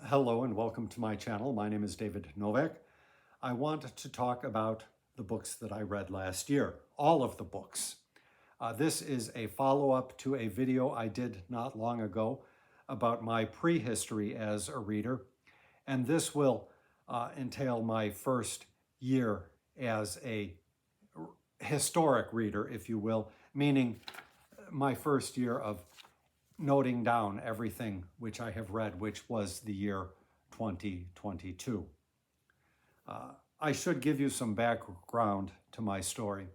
Hello and welcome to my channel. My name is David Novak. I want to talk about the books that I read last year, all of the books. This is a follow-up to a video I did not long ago about my prehistory as a reader, and this will entail my first year as a historic reader, if you will, meaning my first year of noting down everything which I have read, which was the year 2022. I should give you some background to my story.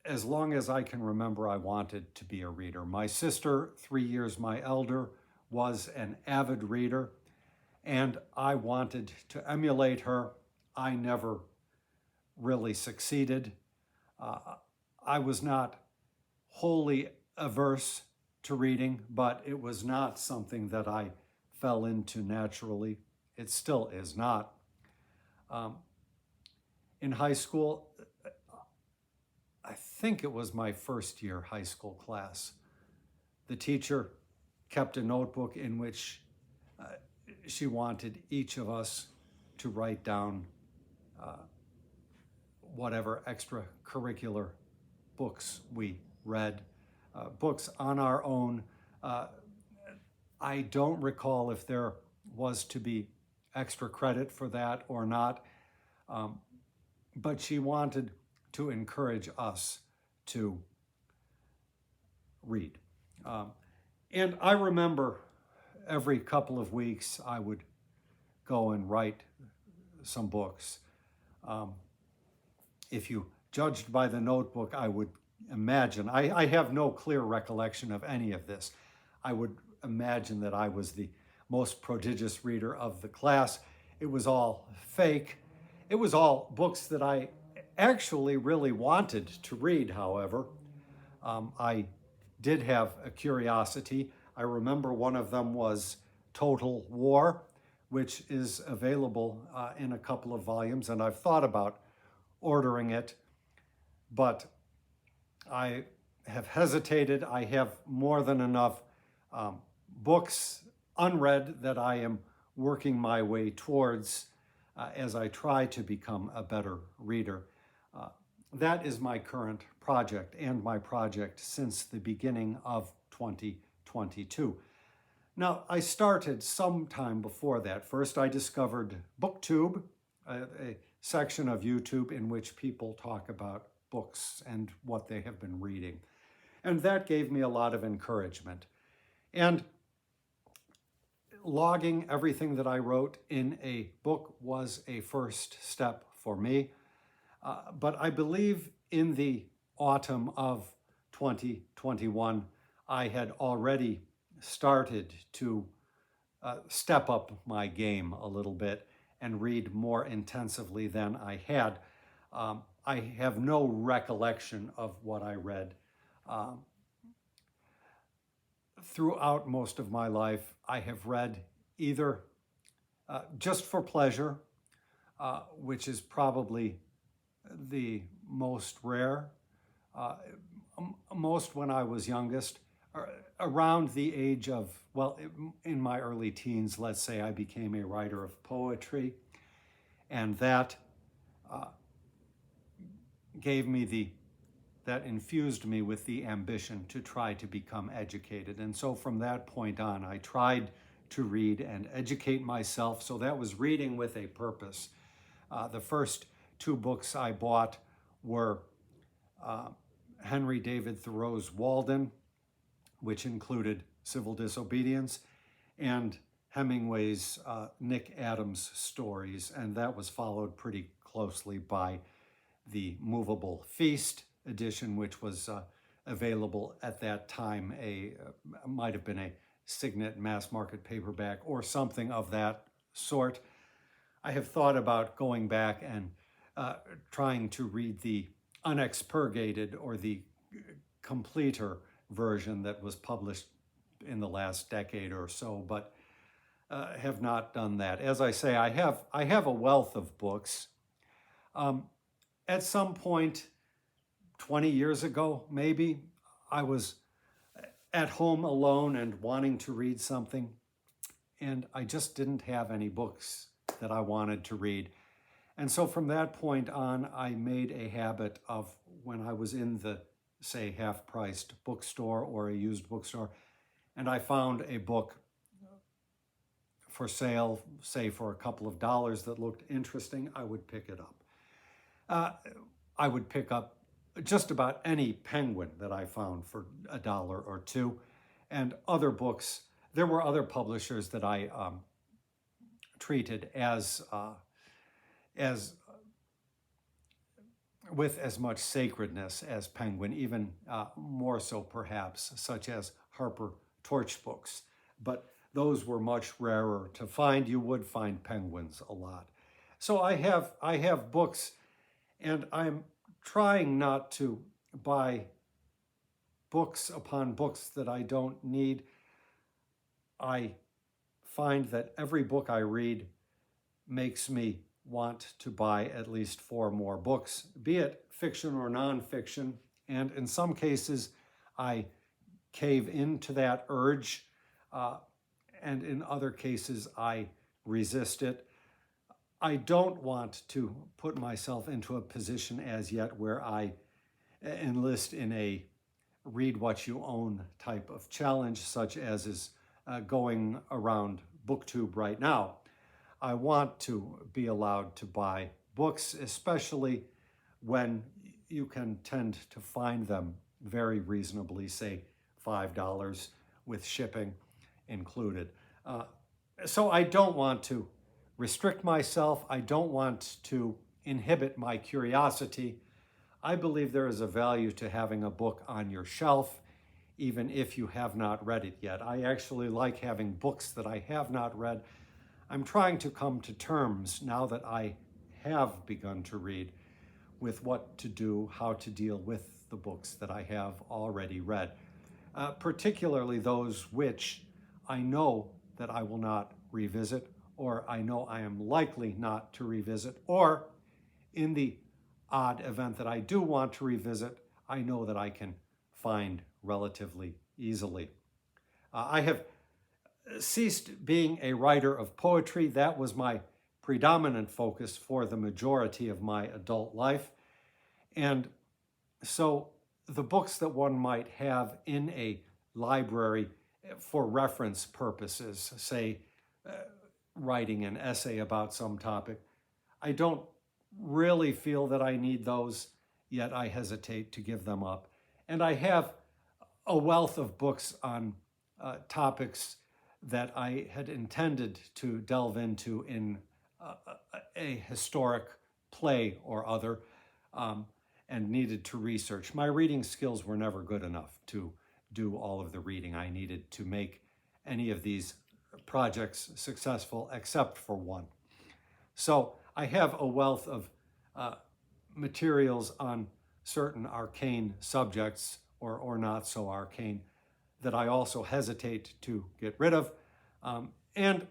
As long as I can remember, I wanted to be a reader. My sister, 3 years my elder, was an avid reader, and I wanted to emulate her. I never really succeeded. I was not wholly averse to reading, but it was not something that I fell into naturally. It still is not. In high school, I think it was my first year high school class, the teacher kept a notebook in which she wanted each of us to write down whatever extracurricular books we read, books on our own. I don't recall if there was to be extra credit for that or not, but she wanted to encourage us to read. And I remember every couple of weeks I would go and write some books. If you judged by the notebook, I would imagine, I have no clear recollection of any of this. I would imagine that I was the most prodigious reader of the class. It was all fake. It was all books that I actually really wanted to read, however. I did have a curiosity. I remember one of them was Total War, which is available in a couple of volumes, and I've thought about ordering it, but I have hesitated. I have more than enough books unread that I am working my way towards as I try to become a better reader. That is my current project and my project since the beginning of 2022. Now, I started sometime before that. First, I discovered BookTube, a section of YouTube in which people talk about books and what they have been reading. And that gave me a lot of encouragement. And logging everything that I wrote in a book was a first step for me. But I believe in the autumn of 2021, I had already started to step up my game a little bit and read more intensively than I had. I have no recollection of what I read. Throughout most of my life, I have read either just for pleasure, which is probably the most rare, most when I was youngest, around the age of, well, in my early teens, let's say, I became a writer of poetry, and that that infused me with the ambition to try to become educated. And so from that point on, I tried to read and educate myself. So that was reading with a purpose. The first two books I bought were Henry David Thoreau's Walden, which included Civil Disobedience, and Hemingway's Nick Adams stories, and that was followed pretty closely by the Movable Feast edition, which was available at that time, might have been a Signet mass market paperback or something of that sort. I have thought about going back and trying to read the unexpurgated or the completer version that was published in the last decade or so, but have not done that. As I say, I have a wealth of books. At some point, 20 years ago, maybe, I was at home alone and wanting to read something, and I just didn't have any books that I wanted to read. And so from that point on, I made a habit of, when I was in the, say, half-priced bookstore or a used bookstore, and I found a book for sale, say for a couple of dollars, that looked interesting, I would pick it up. I would pick up just about any Penguin that I found for a dollar or two, and other books. There were other publishers that I treated as with as much sacredness as Penguin, even more so perhaps, such as Harper Torch books. But those were much rarer to find. You would find Penguins a lot. So I have books, and I'm trying not to buy books upon books that I don't need. I find that every book I read makes me want to buy at least 4 more books, be it fiction or nonfiction. And in some cases, I cave into that urge, and in other cases, I resist it. I don't want to put myself into a position as yet where I enlist in a read what you own type of challenge, such as is going around BookTube right now. I want to be allowed to buy books, especially when you can tend to find them very reasonably, say $5 with shipping included. So I don't want to restrict myself. I don't want to inhibit my curiosity. I believe there is a value to having a book on your shelf, even if you have not read it yet. I actually like having books that I have not read. I'm trying to come to terms, now that I have begun to read, with what to do, how to deal with the books that I have already read, particularly those which I know that I will not revisit, or I know I am likely not to revisit, or in the odd event that I do want to revisit, I know that I can find relatively easily. I have ceased being a writer of poetry. That was my predominant focus for the majority of my adult life. And so the books that one might have in a library for reference purposes, say writing an essay about some topic, I don't really feel that I need those, yet I hesitate to give them up. And I have a wealth of books on topics that I had intended to delve into in a historic play or other, and needed to research. My reading skills were never good enough to do all of the reading I needed to make any of these projects successful, except for one. So I have a wealth of materials on certain arcane subjects, or not so arcane, that I also hesitate to get rid of. And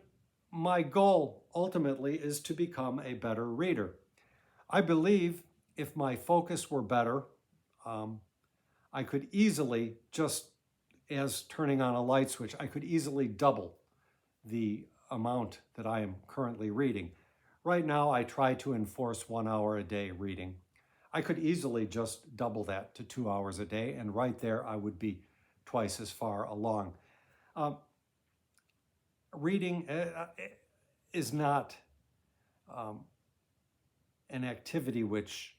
my goal ultimately is to become a better reader. I believe if my focus were better, I could easily, just as turning on a light switch, I could easily double the amount that I am currently reading. Right now, I try to enforce 1 hour a day reading. I could easily just double that to 2 hours a day, and right there I would be twice as far along. Reading is not an activity which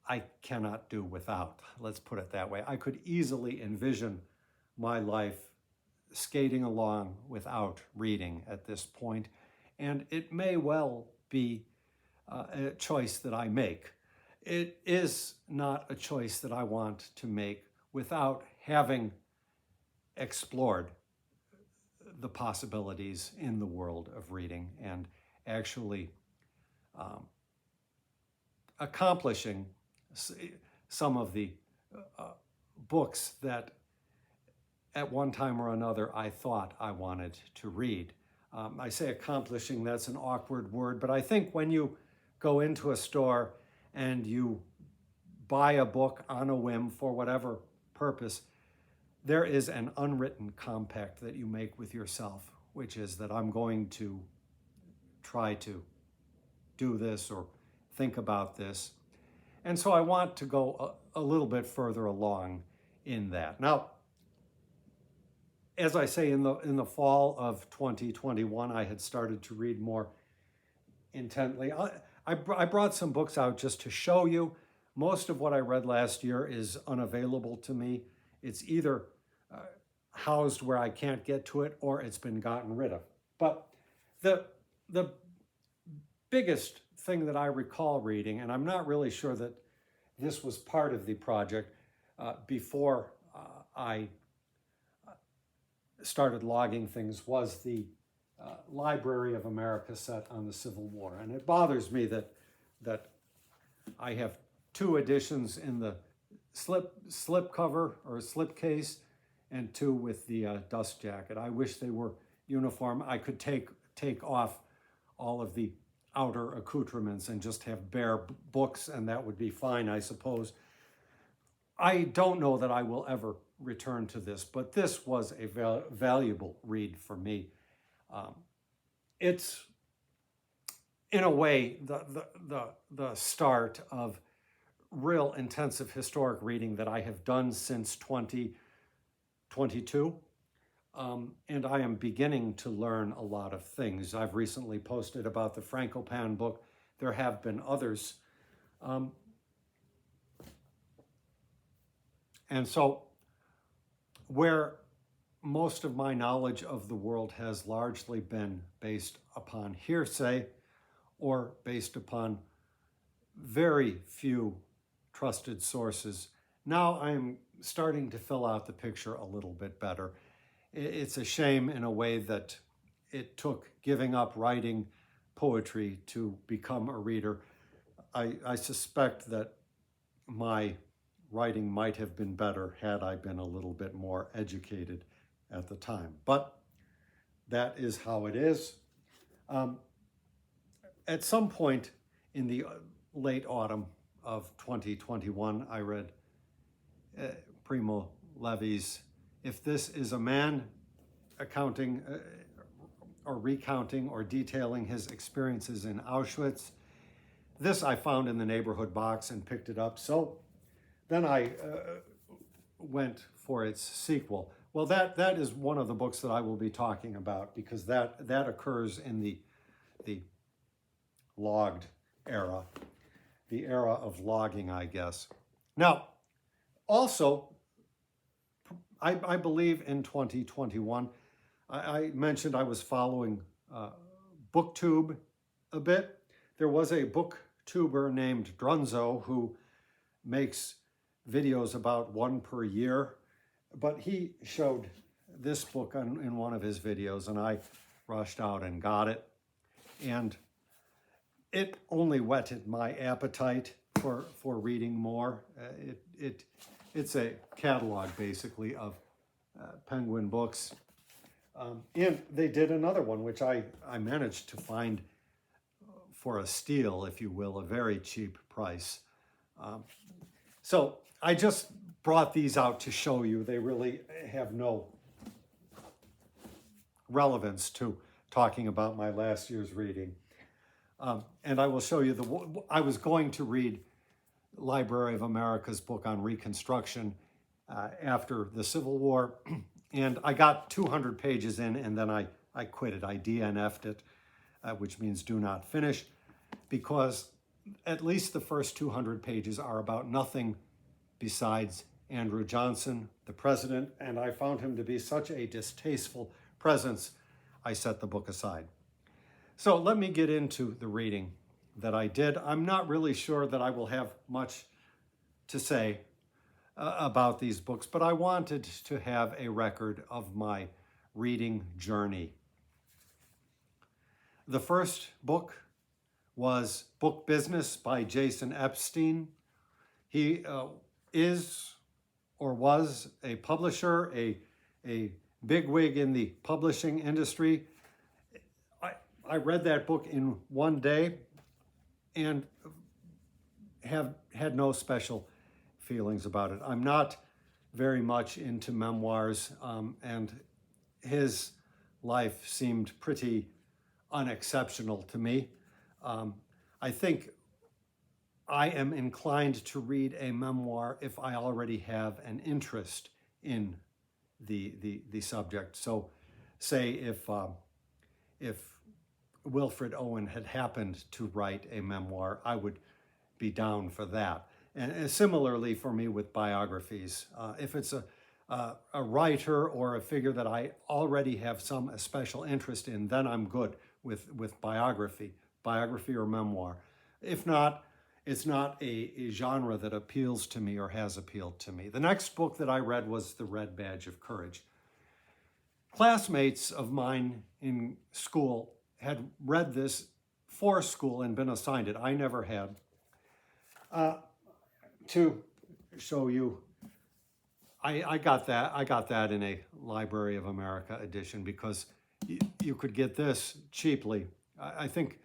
I cannot do without. Let's put it that way. I could easily envision my life skating along without reading at this point, and it may well be a choice that I make. It is not a choice that I want to make without having explored the possibilities in the world of reading and actually accomplishing some of the books that at one time or another I thought I wanted to read. I say accomplishing, that's an awkward word, but I think when you go into a store and you buy a book on a whim for whatever purpose, there is an unwritten compact that you make with yourself, which is that I'm going to try to do this or think about this. And so I want to go a little bit further along in that. Now, as I say, in the fall of 2021, I had started to read more intently. I brought some books out just to show you. Most of what I read last year is unavailable to me. It's either housed where I can't get to it, or it's been gotten rid of. But the biggest thing that I recall reading, and I'm not really sure that this was part of the project before I started logging things, was the Library of America set on the Civil War. And it bothers me that I have two editions in the slip cover or slip case, and two with the dust jacket. I wish they were uniform. I could take off all of the outer accoutrements and just have bare books, and that would be fine, I suppose. I don't know that I will ever return to this, but this was a valuable read for me. It's, in a way, the start of real intensive historic reading that I have done since 2022. And I am beginning to learn a lot of things. I've recently posted about the Frankopan book. There have been others. And so where most of my knowledge of the world has largely been based upon hearsay or based upon very few trusted sources, now I'm starting to fill out the picture a little bit better. It's a shame in a way that it took giving up writing poetry to become a reader. I suspect that my writing might have been better had I been a little bit more educated at the time. But that is how it is. At some point in the late autumn of 2021, I read Primo Levi's "If This Is a Man," accounting or recounting or detailing his experiences in Auschwitz. This I found in the neighborhood box and picked it up. So then I went for its sequel. Well, that is one of the books that I will be talking about, because that occurs in the logged era, the era of logging, I guess. Now, also, I believe in 2021, I mentioned I was following BookTube a bit. There was a booktuber named Drunzo who makes videos about one per year, but he showed this book in one of his videos, and I rushed out and got it. And it only whetted my appetite for reading more. It's a catalog, basically, of Penguin books. And they did another one, which I managed to find for a steal, if you will, a very cheap price. So I just brought these out to show you. They really have no relevance to talking about my last year's reading. And I will show you I was going to read Library of America's book on Reconstruction after the Civil War, and I got 200 pages in, and then I quit it. I DNF'd it, which means do not finish, because at least the first 200 pages are about nothing besides Andrew Johnson, the president, and I found him to be such a distasteful presence, I set the book aside. So let me get into the reading that I did. I'm not really sure that I will have much to say about these books, but I wanted to have a record of my reading journey. The first book was Book Business by Jason Epstein. He is or was a publisher, a bigwig in the publishing industry. I read that book in one day and have had no special feelings about it. I'm not very much into memoirs, and his life seemed pretty unexceptional to me. I think I am inclined to read a memoir if I already have an interest in the subject. So, say if Wilfred Owen had happened to write a memoir, I would be down for that. And similarly for me with biographies, if it's a writer or a figure that I already have some special interest in, then I'm good with biography or memoir. If not, it's not a genre that appeals to me or has appealed to me. The next book that I read was The Red Badge of Courage. Classmates of mine in school had read this for school and been assigned it. I never had. To show you, I got that in a Library of America edition because you could get this cheaply. I think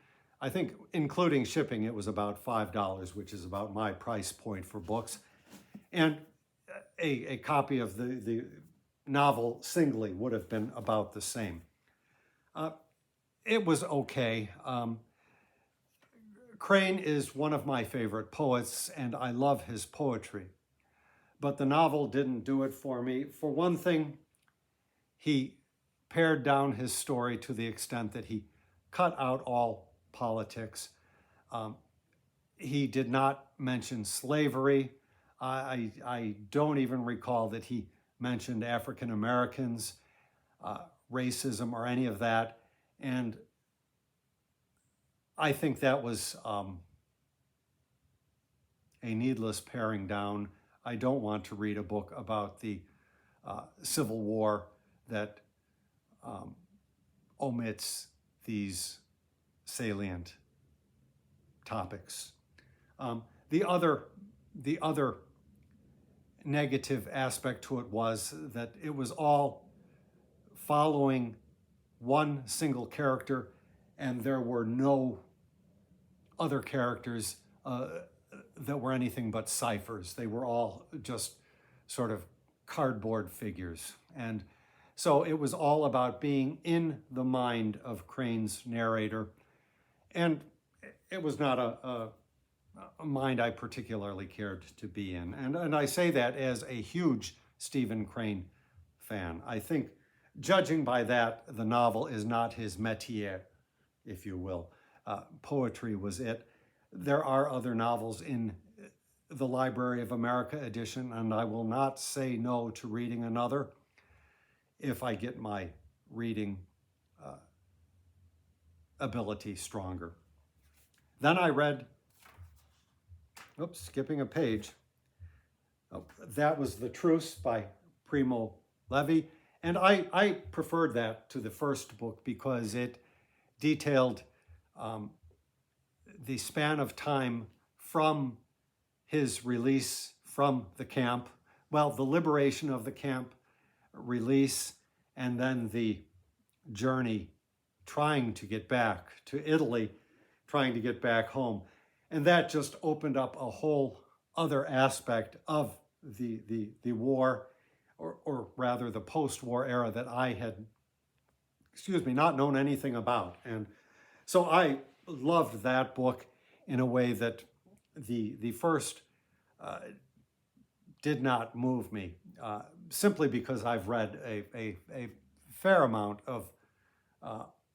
including shipping, it was about $5, which is about my price point for books. And a copy of the novel singly would have been about the same. It was okay. Crane is one of my favorite poets, and I love his poetry. But the novel didn't do it for me. For one thing, he pared down his story to the extent that he cut out all politics. He did not mention slavery. I don't even recall that he mentioned African Americans, racism, or any of that. And I think that was a needless paring down. I don't want to read a book about the Civil War that omits these salient topics. The other negative aspect to it was that it was all following one single character, and there were no other characters that were anything but ciphers. They were all just sort of cardboard figures. And so it was all about being in the mind of Crane's narrator. And it was not a mind I particularly cared to be in. And I say that as a huge Stephen Crane fan. I think, judging by that, the novel is not his métier, if you will. Poetry was it. There are other novels in the Library of America edition, and I will not say no to reading another if I get my reading ability stronger. Then I read, skipping a page, that was The Truce by Primo Levi, and I preferred that to the first book because it detailed the span of time from his release from the camp, the liberation of the camp, release, and then the journey trying to get back to Italy, trying to get back home. And that just opened up a whole other aspect of the war, or rather the post-war era that I had, not known anything about. And so I loved that book in a way that the first did not move me, simply because I've read a fair amount of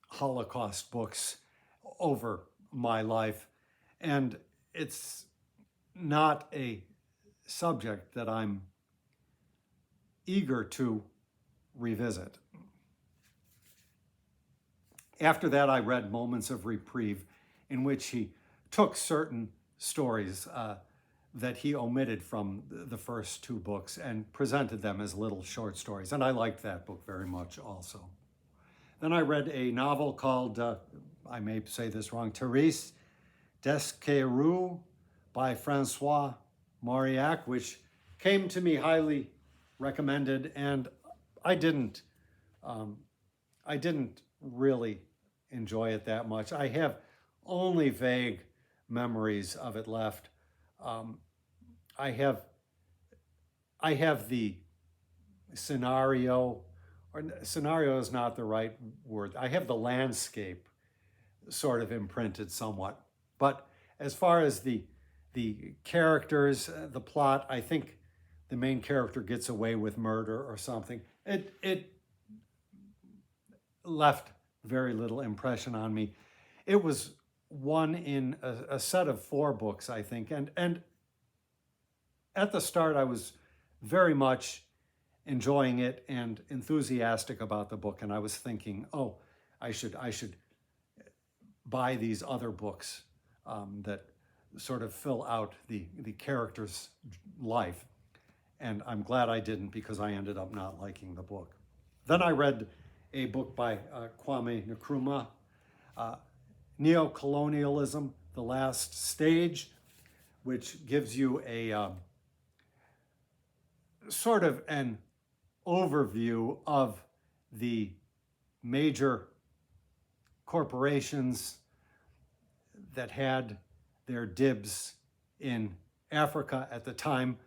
Holocaust books over my life, and it's not a subject that I'm eager to revisit. After that, I read Moments of Reprieve, in which he took certain stories that he omitted from the first two books and presented them as little short stories. And I liked that book very much also. Then I read a novel called, I may say this wrong, Thérèse Desqueyroux by Francois Mauriac, which came to me highly recommended, and I didn't really enjoy it that much. I have only vague memories of it left. I have the scenario, or scenario is not the right word. I have the landscape sort of imprinted somewhat. But as far as the characters, the plot, I think the main character gets away with murder or something. It left very little impression on me. It was one in a set of 4 books, I think, and at the start I was very much enjoying it and enthusiastic about the book, and I was thinking, oh, I should buy these other books that sort of fill out the character's life. And I'm glad I didn't, because I ended up not liking the book. Then I read a book by Kwame Nkrumah, Neocolonialism, The Last Stage, which gives you a sort of an overview of the major corporations that had their dibs in Africa at the time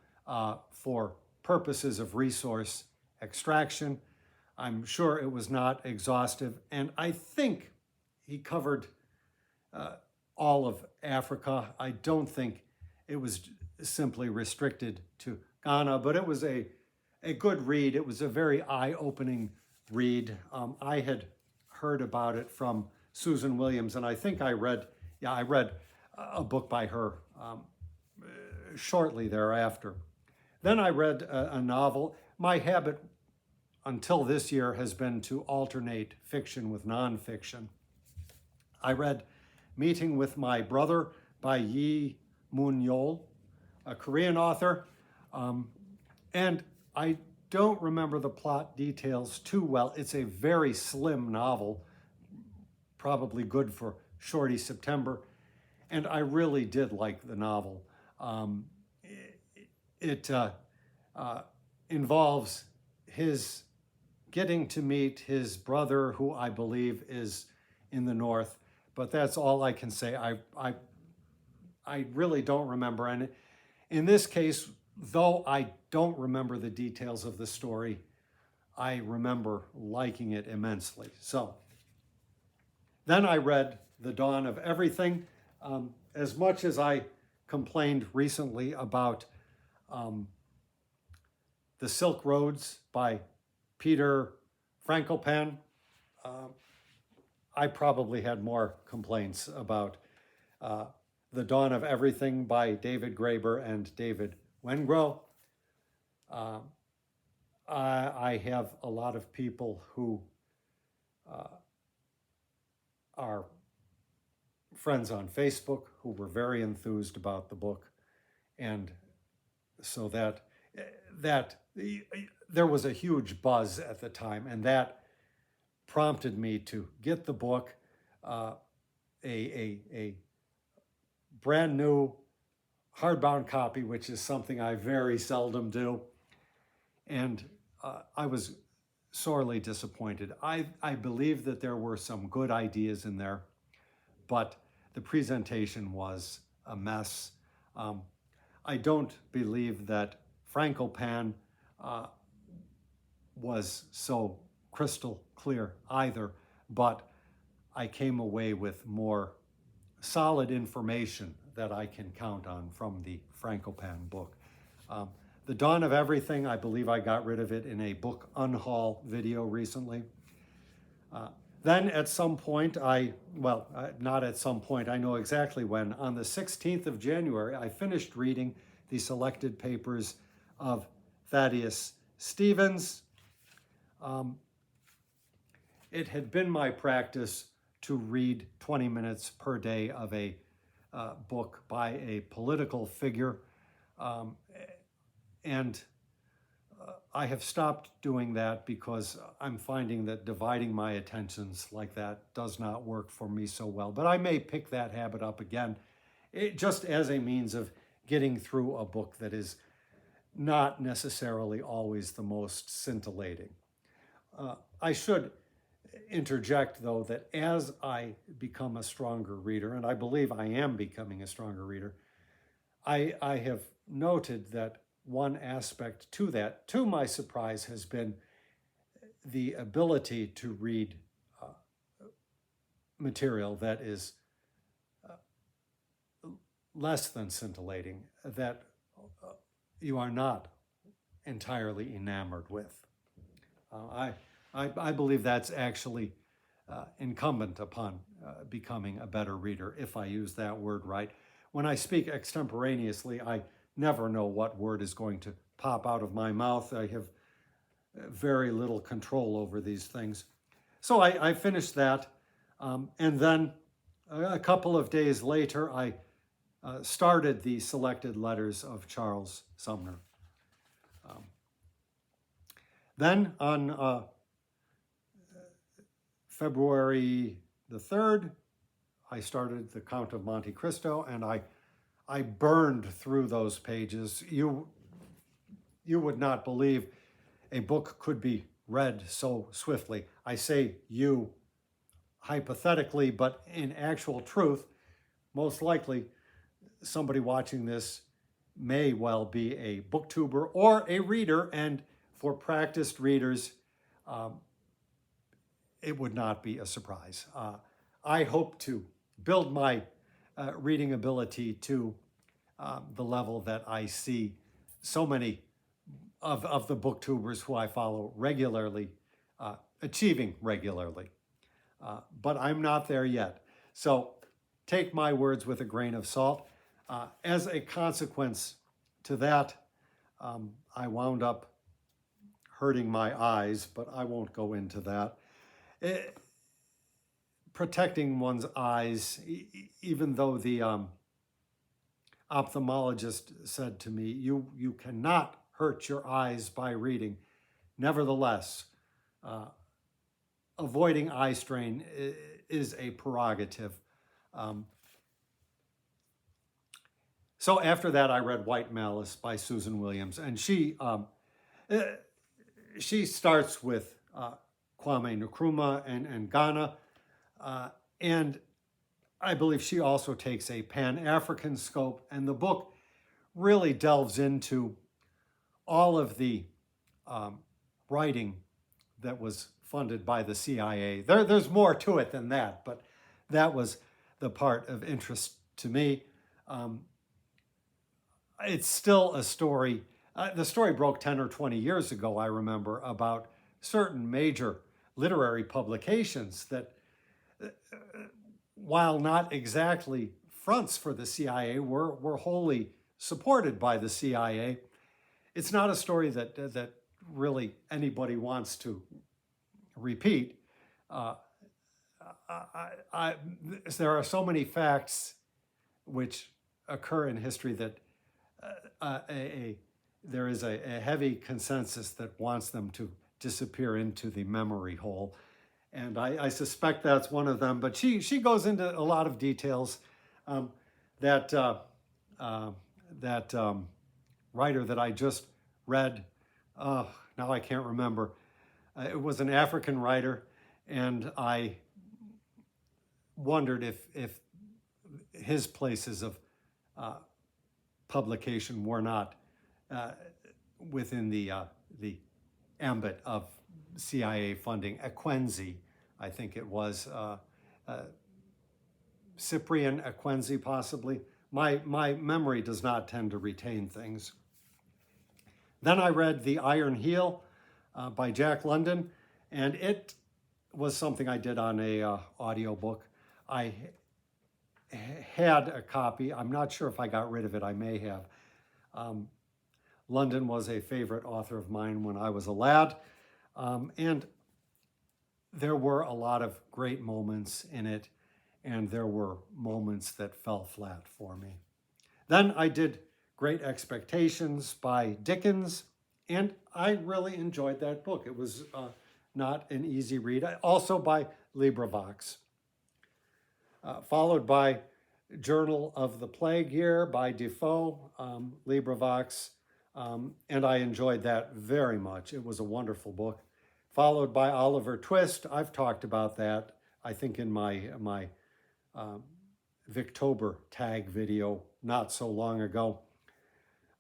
for purposes of resource extraction. I'm sure it was not exhaustive, and I think he covered all of Africa. I don't think it was simply restricted to Ghana, but it was a good read. It was a very eye-opening read. I had heard about it from Susan Williams, and I think I read a book by her shortly thereafter. Then I read a novel. My habit until this year has been to alternate fiction with nonfiction. I read Meeting with My Brother by Yi Moon-yeol, a Korean author, and I don't remember the plot details too well. It's a very slim novel, probably good for Shorty September, and I really did like the novel. It involves his getting to meet his brother, who I believe is in the North, but that's all I can say. I really don't remember. And in this case, though I don't remember the details of the story, I remember liking it immensely. So then I read The Dawn of Everything. As much as I complained recently about The Silk Roads by Peter Frankopan, I probably had more complaints about The Dawn of Everything by David Graeber and David Wengrow. I have a lot of people who are friends on Facebook who were very enthused about the book, and so that there was a huge buzz at the time, and that prompted me to get the book, a brand new hardbound copy, which is something I very seldom do, and I was sorely disappointed. I believe that there were some good ideas in there, but the presentation was a mess. I don't believe that Frankopan was so crystal clear either, but I came away with more solid information that I can count on from the Frankopan book. The Dawn of Everything, I believe I got rid of it in a book unhaul video recently. Then at some point, not at some point, I know exactly when, on the 16th of January, I finished reading the selected papers of Thaddeus Stevens. It had been my practice to read 20 minutes per day of a book by a political figure, and I have stopped doing that because I'm finding that dividing my attentions like that does not work for me so well. But I may pick that habit up again, just as a means of getting through a book that is not necessarily always the most scintillating. I should interject, though, that as I become a stronger reader, and I believe I am becoming a stronger reader, I have noted that one aspect to that, to my surprise, has been the ability to read material that is less than scintillating, that you are not entirely enamored with. I believe that's actually incumbent upon becoming a better reader, if I use that word right. When I speak extemporaneously, I never know what word is going to pop out of my mouth. I have very little control over these things. So I finished that, and then a couple of days later, I started the Selected Letters of Charles Sumner. Then on February the 3rd, I started The Count of Monte Cristo, and I burned through those pages. You would not believe a book could be read so swiftly. I say you hypothetically, but in actual truth, most likely somebody watching this may well be a booktuber or a reader, and for practiced readers, it would not be a surprise. I hope to build my reading ability to the level that I see so many of the booktubers who I follow regularly achieving regularly. But I'm not there yet. So take my words with a grain of salt. As a consequence to that, I wound up hurting my eyes, but I won't go into that. Protecting one's eyes, even though the ophthalmologist said to me, you cannot hurt your eyes by reading. Nevertheless, avoiding eye strain is a prerogative. So after that, I read White Malice by Susan Williams, and she starts with Kwame Nkrumah and Ghana, and I believe she also takes a Pan-African scope, and the book really delves into all of the writing that was funded by the CIA. There's more to it than that, but that was the part of interest to me. It's still a story. The story broke 10 or 20 years ago, I remember, about certain major literary publications that, while not exactly fronts for the CIA, were wholly supported by the CIA. It's not a story that really anybody wants to repeat. There are so many facts which occur in history that there is a heavy consensus that wants them to disappear into the memory hole. And I suspect that's one of them. But she goes into a lot of details. That writer that I just read, now I can't remember. It was an African writer, and I wondered if his places of publication were not within the ambit of CIA funding. Akwenzi, I think it was, Cyprian Akwenzi possibly. My memory does not tend to retain things. Then I read The Iron Heel by Jack London, and it was something I did on a audiobook. I had a copy. I'm not sure if I got rid of it. I may have. London was a favorite author of mine when I was a lad, and there were a lot of great moments in it, and there were moments that fell flat for me. Then I did Great Expectations by Dickens, and I really enjoyed that book. It was not an easy read. Also by LibriVox. Followed by Journal of the Plague Year by Defoe, LibriVox, and I enjoyed that very much. It was a wonderful book. Followed by Oliver Twist. I've talked about that, I think, in my Victober tag video not so long ago.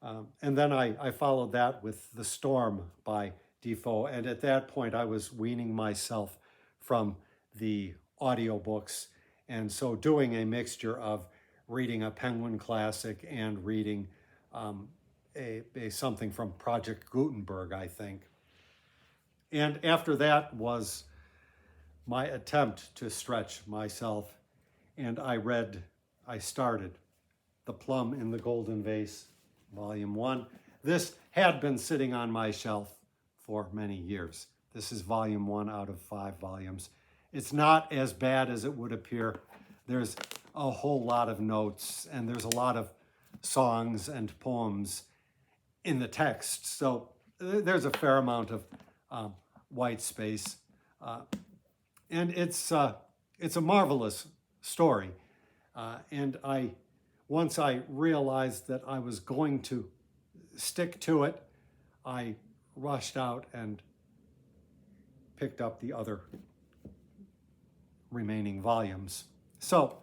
And then I followed that with The Storm by Defoe. And at that point, I was weaning myself from the audiobooks. And so doing a mixture of reading a Penguin classic and reading something from Project Gutenberg, I think. And after that was my attempt to stretch myself. And I started The Plum in the Golden Vase, Volume 1. This had been sitting on my shelf for many years. This is Volume 1 out of 5 volumes. It's not as bad as it would appear. There's a whole lot of notes, and there's a lot of songs and poems in the text. So there's a fair amount of white space. And it's a marvelous story. And once I realized that I was going to stick to it, I rushed out and picked up the other remaining volumes. So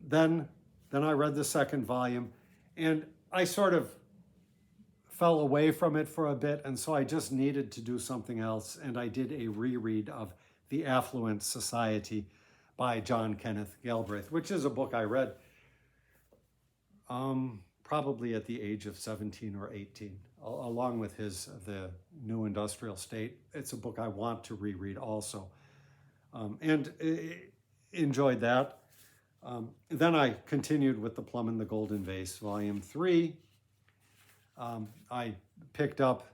then I read the second volume, and I sort of fell away from it for a bit, and so I just needed to do something else, and I did a reread of The Affluent Society by John Kenneth Galbraith, which is a book I read probably at the age of 17 or 18, along with The New Industrial State. It's a book I want to reread also, and enjoyed that. Then I continued with The Plum in the Golden Vase, Volume 3. I picked up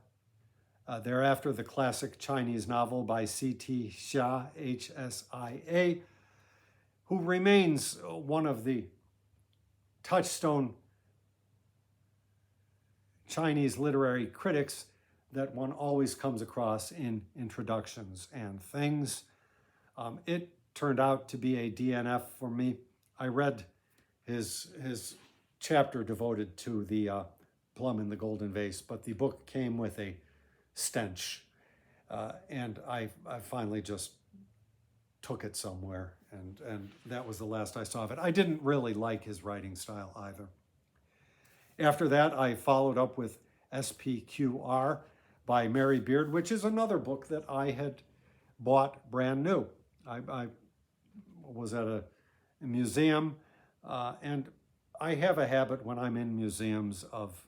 thereafter the classic Chinese novel by C.T. Hsia, Hsia, who remains one of the touchstone Chinese literary critics that one always comes across in introductions and things. It turned out to be a DNF for me. I read his chapter devoted to the Plum in the Golden Vase, but the book came with a stench, and I finally just took it somewhere, and that was the last I saw of it. I didn't really like his writing style either. After that, I followed up with SPQR by Mary Beard, which is another book that I had bought brand new. I was at a museum, and I have a habit when I'm in museums of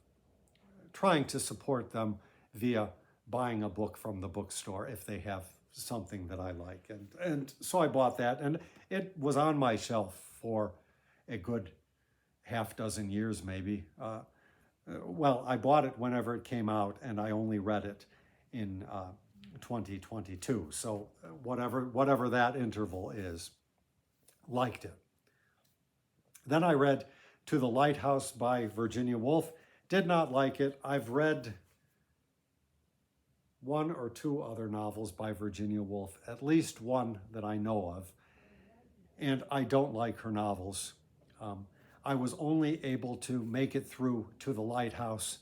trying to support them via buying a book from the bookstore if they have something that I like. And so I bought that, and it was on my shelf for a good half dozen years maybe. Well, I bought it whenever it came out, and I only read it in 2022. So whatever that interval is, liked it. Then I read To the Lighthouse by Virginia Woolf. Did not like it. I've read one or two other novels by Virginia Woolf, at least one that I know of, and I don't like her novels. I was only able to make it through To the Lighthouse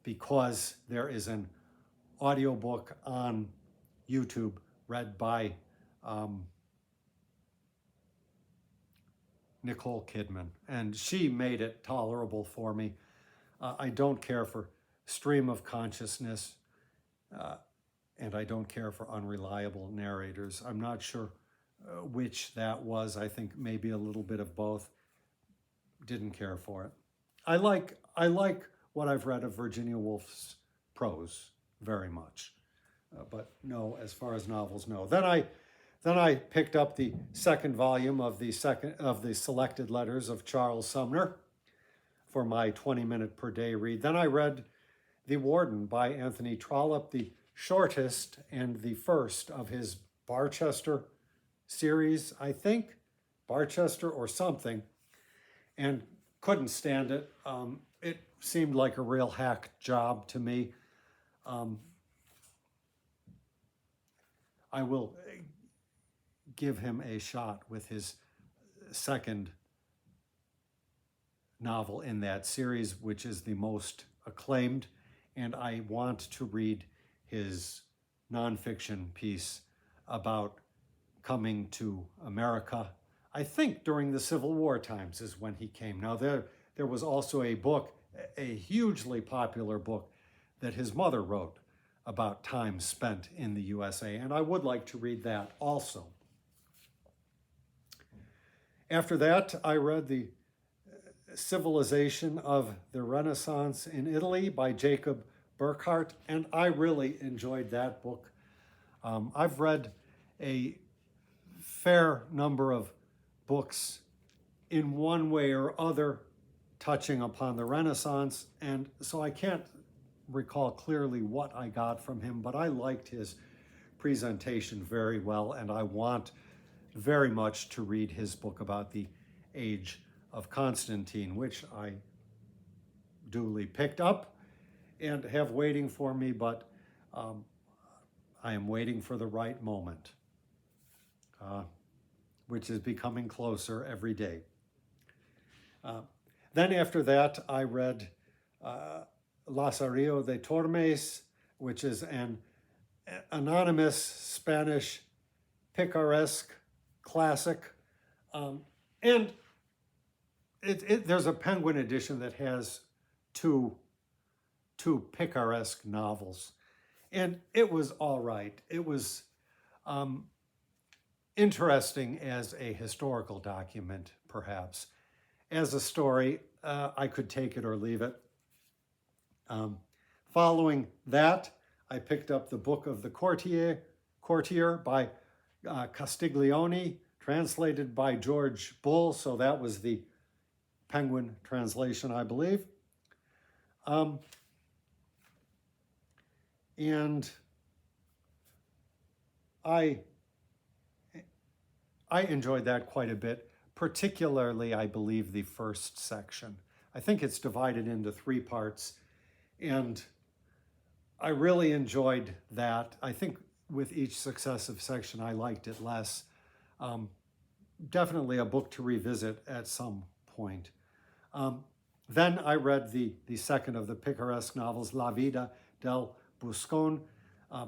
because there is an audiobook on YouTube read by Nicole Kidman, and she made it tolerable for me. I don't care for stream of consciousness, and I don't care for unreliable narrators. I'm not sure which that was. I think maybe a little bit of both. Didn't care for it. I like what I've read of Virginia Woolf's prose very much, but no, as far as novels, no. Then I picked up the second volume of the Selected Letters of Charles Sumner for my 20-minute per day read. Then I read The Warden by Anthony Trollope, the shortest and the first of his Barchester series, I think, Barchester or something, and couldn't stand it. It seemed like a real hack job to me. I will give him a shot with his second novel in that series, which is the most acclaimed, and I want to read his nonfiction piece about coming to America. I think during the Civil War times is when he came. Now there was also a book a hugely popular book that his mother wrote about time spent in the USA, and I would like to read that also. After that, I read The Civilization of the Renaissance in Italy by Jacob Burckhardt, and I really enjoyed that book. I've read a fair number of books in one way or other touching upon the Renaissance, and so I can't recall clearly what I got from him, but I liked his presentation very well, and I want very much to read his book about the age of Constantine, which I duly picked up and have waiting for me, but I am waiting for the right moment, which is becoming closer every day. Then after that, I read Lazarillo de Tormes, which is an anonymous Spanish picaresque classic. And there's a Penguin edition that has two picaresque novels. And it was all right. It was interesting as a historical document, perhaps. As a story, I could take it or leave it. Following that, I picked up the Book of the Courtier by Castiglione, translated by George Bull, so that was the Penguin translation, I believe. And I enjoyed that quite a bit, particularly, I believe, the first section. I think it's divided into 3 parts, and I really enjoyed that. I think with each successive section, I liked it less. Definitely a book to revisit at some point. Then I read the second of the picaresque novels, La Vida del Buscón,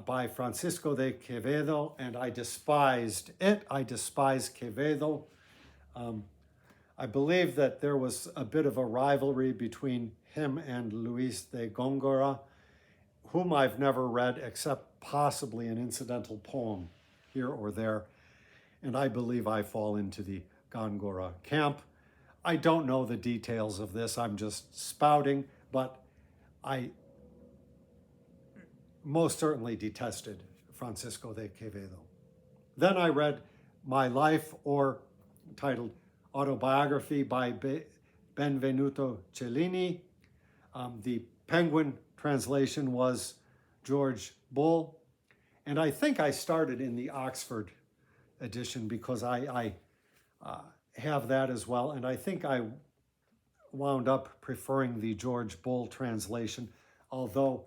by Francisco de Quevedo, and I despised it. I despise Quevedo. I believe that there was a bit of a rivalry between him and Luis de Góngora, whom I've never read except possibly an incidental poem here or there, and I believe I fall into the Góngora camp. I don't know the details of this, I'm just spouting, but I most certainly detested Francisco de Quevedo. Then I read My Life, or titled Autobiography, by Benvenuto Cellini. The Penguin translation was George Bull. And I think I started in the Oxford edition because I have that as well. And I think I wound up preferring the George Bull translation, although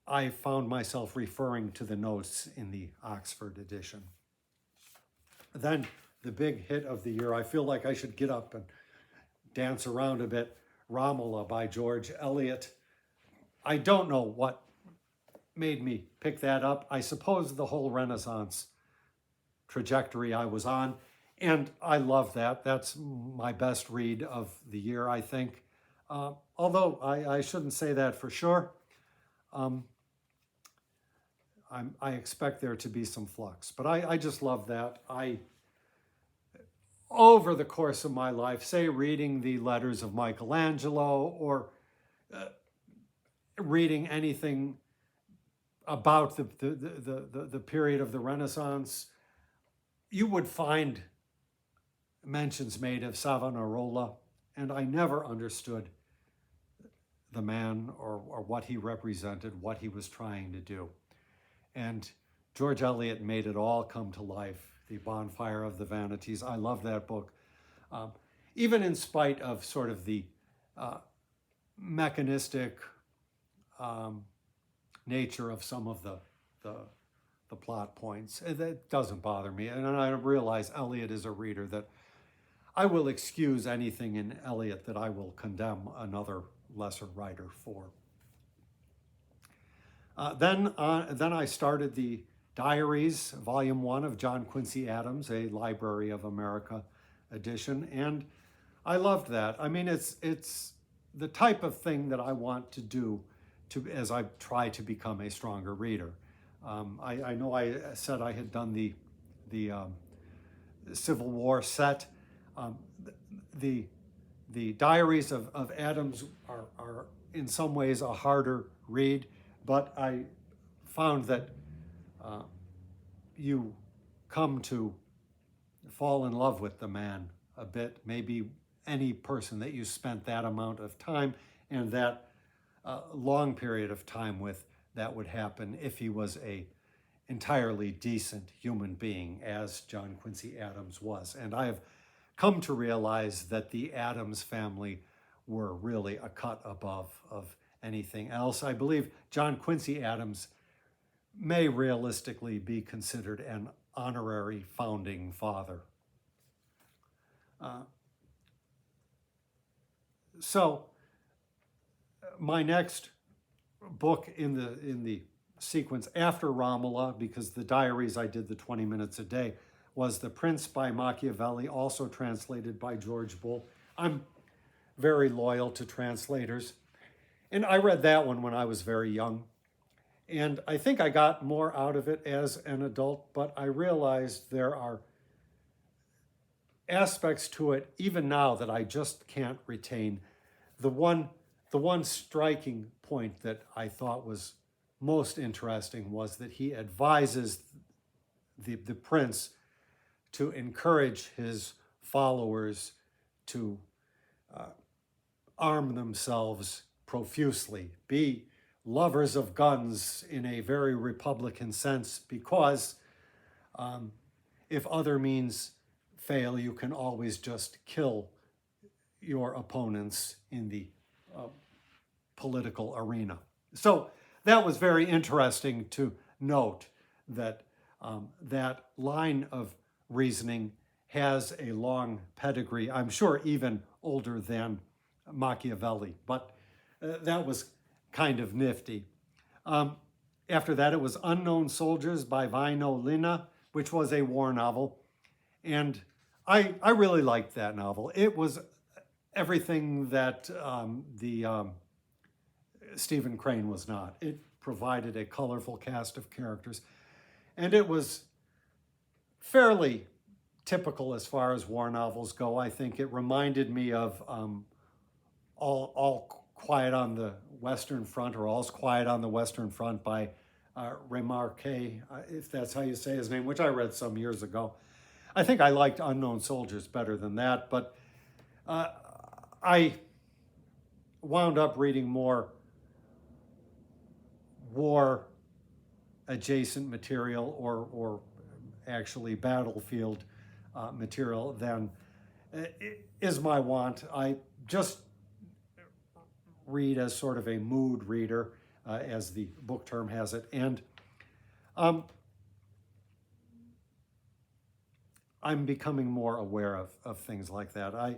I found myself referring to the notes in the Oxford edition. Then the big hit of the year, I feel like I should get up and dance around a bit, Romola by George Eliot. I don't know what made me pick that up. I suppose the whole Renaissance trajectory I was on, and I love that. That's my best read of the year, I think. Although I shouldn't say that for sure. I expect there to be some flux, but I just love that. Over the course of my life, say reading the letters of Michelangelo or reading anything about the period of the Renaissance, you would find mentions made of Savonarola, and I never understood the man or what he represented, what he was trying to do. And George Eliot made it all come to life, The Bonfire of the Vanities. I love that book. Even in spite of sort of the mechanistic nature of some of the plot points, that doesn't bother me. And I realize Eliot is a reader that I will excuse anything in Eliot that I will condemn another lesser writer for. Then I started the Diaries, Volume 1 of John Quincy Adams, a Library of America edition, and I loved that. I mean, it's the type of thing that I want to do as I try to become a stronger reader. I know I said I had done the Civil War set. Um, the diaries of Adams are in some ways a harder read, but I found that you come to fall in love with the man a bit. Maybe any person that you spent that amount of time and that long period of time with, that would happen if he was a entirely decent human being, as John Quincy Adams was. And I have come to realize that the Adams family were really a cut above of anything else. I believe John Quincy Adams may realistically be considered an honorary founding father. So my next book in the sequence after Romola, because the diaries I did the 20 minutes a day, was The Prince by Machiavelli, also translated by George Bull. I'm very loyal to translators. And I read that one when I was very young. And I think I got more out of it as an adult, but I realized there are aspects to it even now that I just can't retain. The one striking point that I thought was most interesting was that he advises the prince to encourage his followers to arm themselves profusely, be lovers of guns in a very Republican sense, because if other means fail, you can always just kill your opponents in the political arena. So that was very interesting to note that that line of reasoning has a long pedigree, I'm sure even older than Machiavelli, but that was kind of nifty. After that, it was Unknown Soldiers by Vaino Linna, which was a war novel. And I really liked that novel. It was everything that Stephen Crane was not. It provided a colorful cast of characters. And it was fairly typical as far as war novels go. I think it reminded me of All Quiet on the Western Front, or All's Quiet on the Western Front by Remarque, if that's how you say his name, which I read some years ago. I think I liked Unknown Soldiers better than that, but I wound up reading more war-adjacent material or actually battlefield material than is my wont. I just read as sort of a mood reader, as the book term has it. And I'm becoming more aware of things like that. I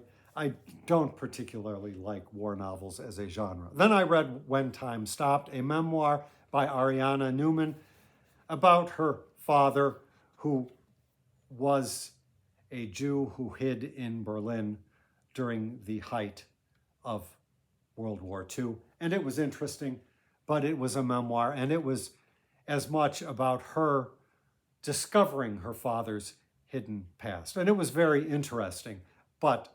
don't particularly like war novels as a genre. Then I read When Time Stopped, a memoir by Ariana Newman about her father, who was a Jew who hid in Berlin during the height of World War II. And it was interesting, but it was a memoir, and it was as much about her discovering her father's hidden past. And it was very interesting, but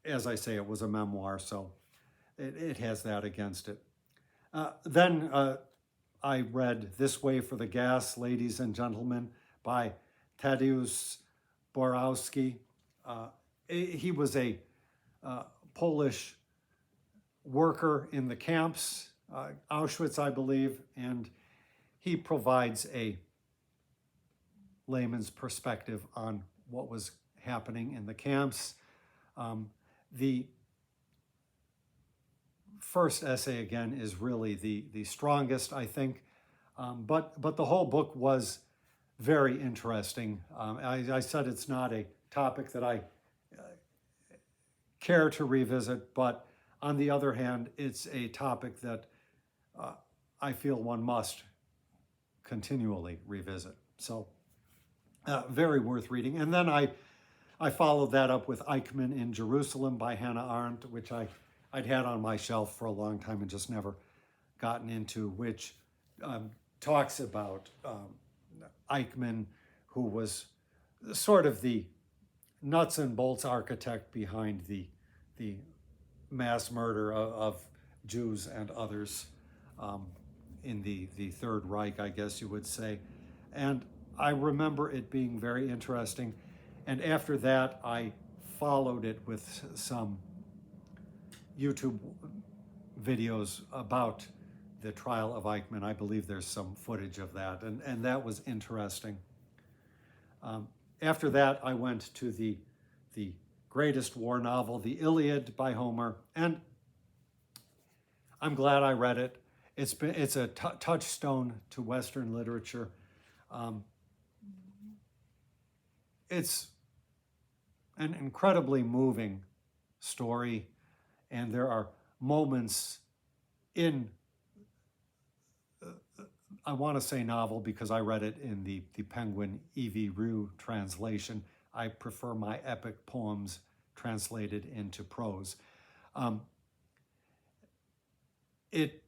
as I say, it was a memoir, so it has that against it. Then I read This Way for the Gas, Ladies and Gentlemen, by Tadeusz Borowski. He was a Polish worker in the camps, Auschwitz, I believe, and he provides a layman's perspective on what was happening in the camps. The first essay, again, is really the strongest, I think, but the whole book was very interesting. I said it's not a topic that I care to revisit, but on the other hand, it's a topic that I feel one must continually revisit. So very worth reading. And then I followed that up with Eichmann in Jerusalem by Hannah Arendt, which I I'd had on my shelf for a long time and just never gotten into, which talks about Eichmann, who was sort of the nuts and bolts architect behind the mass murder of Jews and others in the Third Reich, I guess you would say. And I remember it being very interesting. And after that, I followed it with some YouTube videos about the trial of Eichmann. I believe there's some footage of that, and that was interesting. After that, I went to the greatest war novel, the Iliad by Homer, and I'm glad I read it. It's a touchstone to Western literature. It's an incredibly moving story, and there are moments in, I want to say novel because I read it in the Penguin E.V. Rue translation. I prefer my epic poems translated into prose. It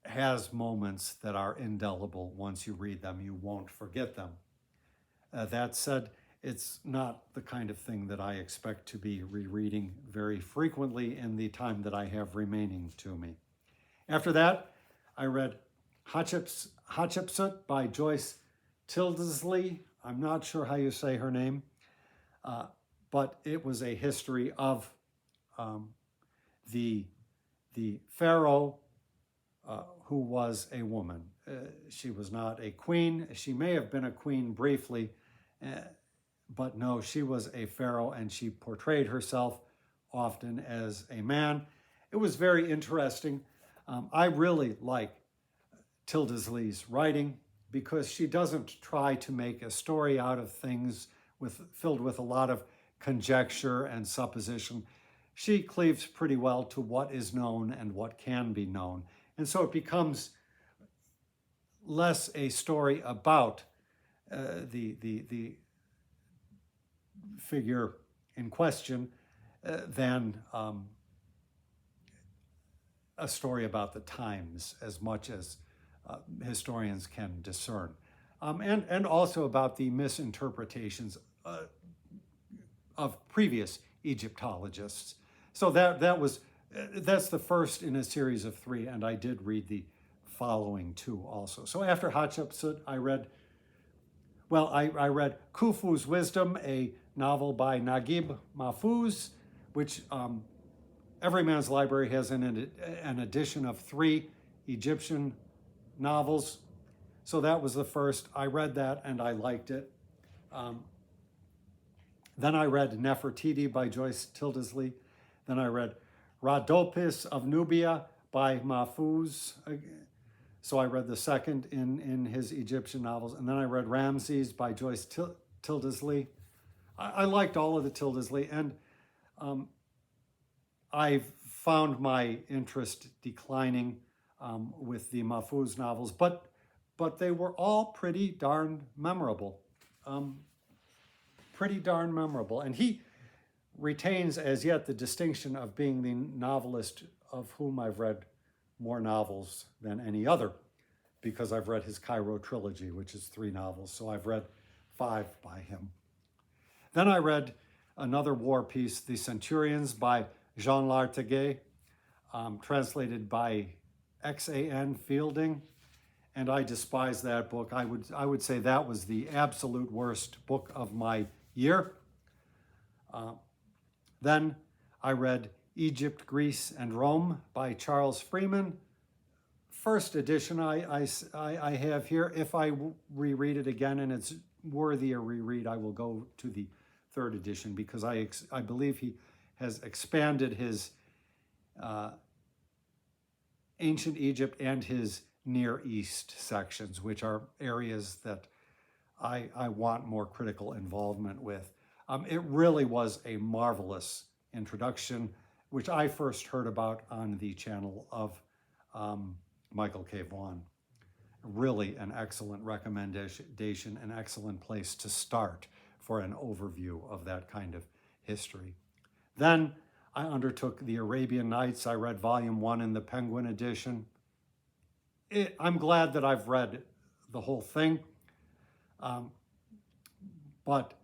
has moments that are indelible. Once you read them, you won't forget them. That said, it's not the kind of thing that I expect to be rereading very frequently in the time that I have remaining to me. After that, I read Hatshepsut by Joyce Tildesley. I'm not sure how you say her name, but it was a history of the pharaoh who was a woman. She was not a queen. She may have been a queen briefly, but no, she was a pharaoh, and she portrayed herself often as a man. It was very interesting. I really like Tildesley's writing because she doesn't try to make a story out of things filled with a lot of conjecture and supposition. She cleaves pretty well to what is known and what can be known. And so it becomes less a story about the figure in question than a story about the times, as much as historians can discern, and also about the misinterpretations of previous Egyptologists. So that's the first in a series of 3, and I did read the following 2 also. So after Hatshepsut, I read Khufu's Wisdom, a novel by Naguib Mahfouz, which Everyman's Library has an edition of 3 Egyptian novels. So that was the first. I read that and I liked it. Then I read Nefertiti by Joyce Tildesley. Then I read Rhodopis of Nubia by Mahfouz. So I read the second in his Egyptian novels. And then I read Ramses by Joyce Tildesley. I liked all of the Tildesley, and I've found my interest declining with the Mahfouz novels, but they were all pretty darn memorable. And he retains as yet the distinction of being the novelist of whom I've read more novels than any other, because I've read his Cairo trilogy, which is 3 novels, so I've read 5 by him. Then I read another war piece, The Centurions by Jean Larteguet, translated by X.A.N. Fielding, and I despise that book. I would say that was the absolute worst book of my year. Then I read Egypt, Greece, and Rome by Charles Freeman. First edition I have here. If I reread it again and it's worthy a reread, I will go to the 3rd edition, because I believe he has expanded his ancient Egypt and his Near East sections, which are areas that I want more critical involvement with. It really was a marvelous introduction, which I first heard about on the channel of Michael K. Vaughan. Really an excellent recommendation, an excellent place to start for an overview of that kind of history. Then I undertook the Arabian Nights. I read volume 1 in the Penguin edition. I'm glad that I've read the whole thing, but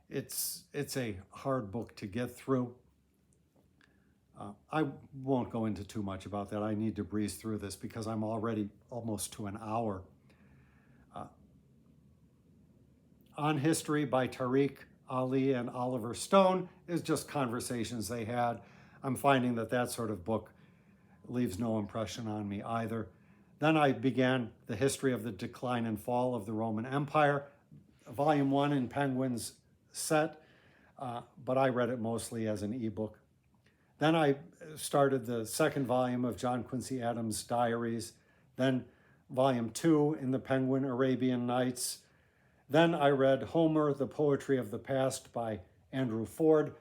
it's a hard book to get through. I won't go into too much about that. I need to breeze through this because I'm already almost to an hour. On History by Tariq Ali and Oliver Stone is just conversations they had. I'm finding that that sort of book leaves no impression on me either. Then I began The History of the Decline and Fall of the Roman Empire, volume 1 in Penguin's set, but I read it mostly as an ebook. Then I started the second volume of John Quincy Adams' diaries, then volume 2 in the Penguin Arabian Nights. Then I read Homer, The Poetry of the Past by Andrew Ford.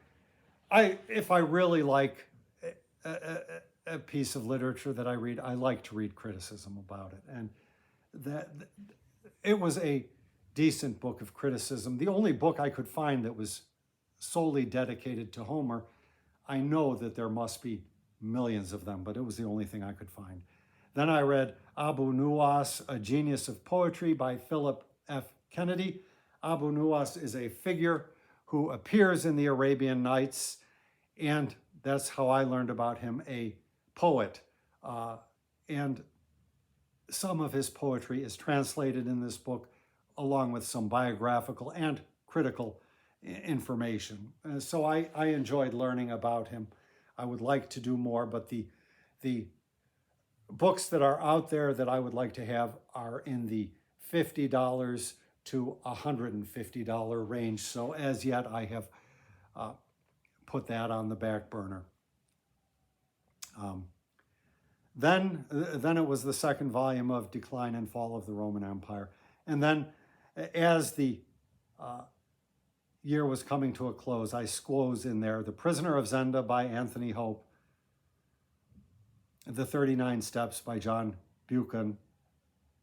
If I really like a piece of literature that I read, I like to read criticism about it. And it was a decent book of criticism. The only book I could find that was solely dedicated to Homer. I know that there must be millions of them, but it was the only thing I could find. Then I read Abu Nuwas, A Genius of Poetry by Philip F. Kennedy. Abu Nuwas is a figure who appears in the Arabian Nights, and that's how I learned about him, a poet. And some of his poetry is translated in this book, along with some biographical and critical information. So I enjoyed learning about him. I would like to do more, but the books that are out there that I would like to have are in the $50 to $150 range. So as yet, I have put that on the back burner. Then it was the second volume of Decline and Fall of the Roman Empire. And then as the year was coming to a close, I squoze in there The Prisoner of Zenda by Anthony Hope, The 39 Steps by John Buchan,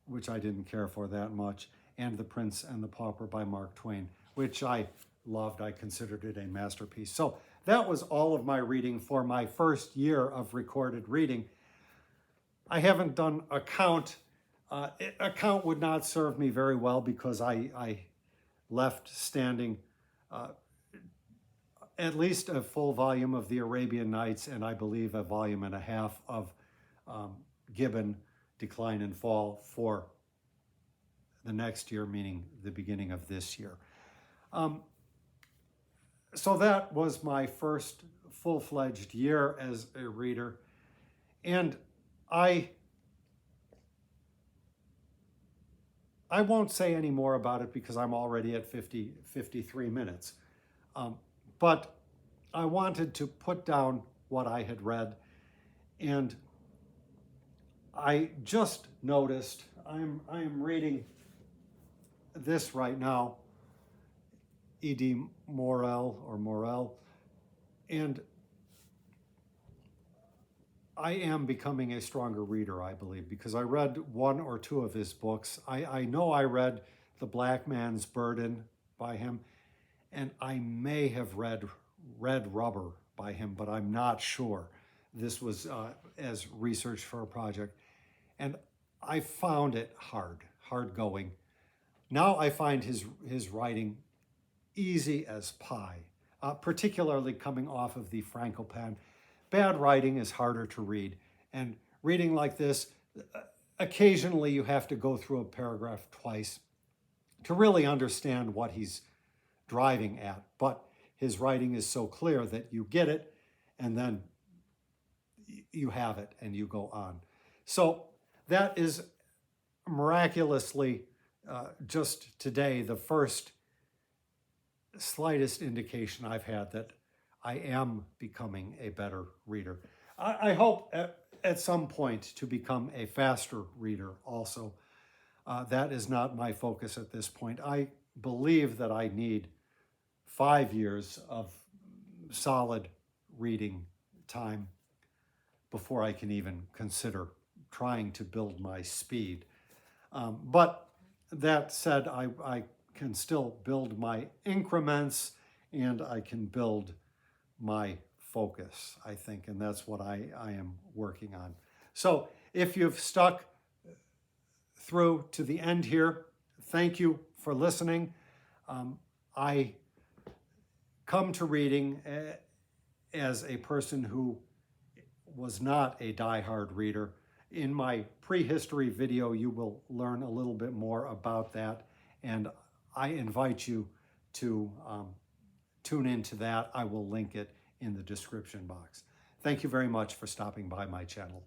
which I didn't care for that much, and The Prince and the Pauper by Mark Twain, which I loved. I considered it a masterpiece. So that was all of my reading for my first year of recorded reading. I haven't done a count. A count would not serve me very well because I left standing at least a full volume of the Arabian Nights, and I believe a volume and a half of Gibbon, Decline and Fall, for the next year, meaning the beginning of this year. So that was my first full-fledged year as a reader, and I won't say any more about it because I'm already at 53 minutes. But I wanted to put down what I had read, and I just noticed, I am reading this right now, E.D. Morel, and I am becoming a stronger reader, I believe, because I read one or two of his books. I know I read The Black Man's Burden by him, and I may have read Red Rubber by him, but I'm not sure. This was as research for a project. And I found it hard going. Now I find his writing easy as pie, particularly coming off of the Frankopan. Bad writing is harder to read. And reading like this, occasionally you have to go through a paragraph twice to really understand what he's driving at. But his writing is so clear that you get it, and then you have it, and you go on. So that is miraculously, just today, the first slightest indication I've had that I am becoming a better reader. I hope at some point to become a faster reader also. That is not my focus at this point. I believe that I need 5 years of solid reading time before I can even consider trying to build my speed. But that said, I can still build my increments, and I can build my focus, I think, and that's what I am working on. So if you've stuck through to the end here, thank you for listening. I come to reading as a person who was not a diehard reader. In my prehistory video, you will learn a little bit more about that, and I invite you to tune into that. I will link it in the description box. Thank you very much for stopping by my channel.